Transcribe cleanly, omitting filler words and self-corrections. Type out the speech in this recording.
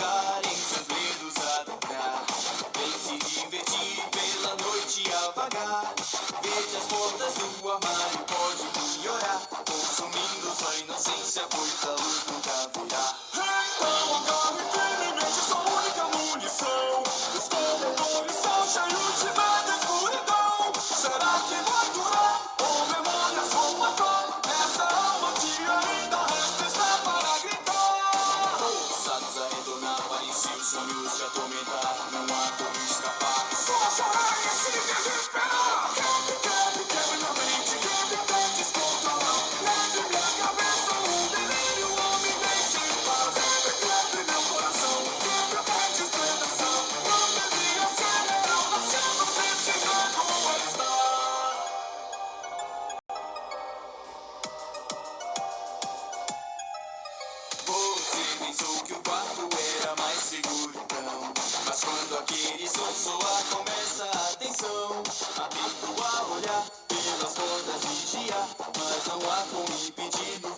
chegarem seus medos a dobrar. Vem se divertir pela noite a vagar. Veja as portas do armário, pode piorar. Consumindo sua inocência, pois a luz nunca virá. Então agarre firmemente sua única munição. Os corredores são cheios de medo e escuridão. Será que vai durar? Ou memórias vão matar? Essa alma que ainda resta está para gritar. Forçados a retornar, pareciam os sonhos te atormentar. Não há como escapar. Só chorar e se desesperar. Quebre na mente, quebre, tente descontrolar. Leve minha cabeça, delírio, me deixe em paz. Quebre meu coração, quebre a mente, despedaçar. Não devia ser eu, nascendo sem chegar como está. Você pensou que o quarto era mais seguro, então. Mas quando aquele som soar, começa a tensão. Habitual a olhar pelas portas vigiar, mas não há como impedir no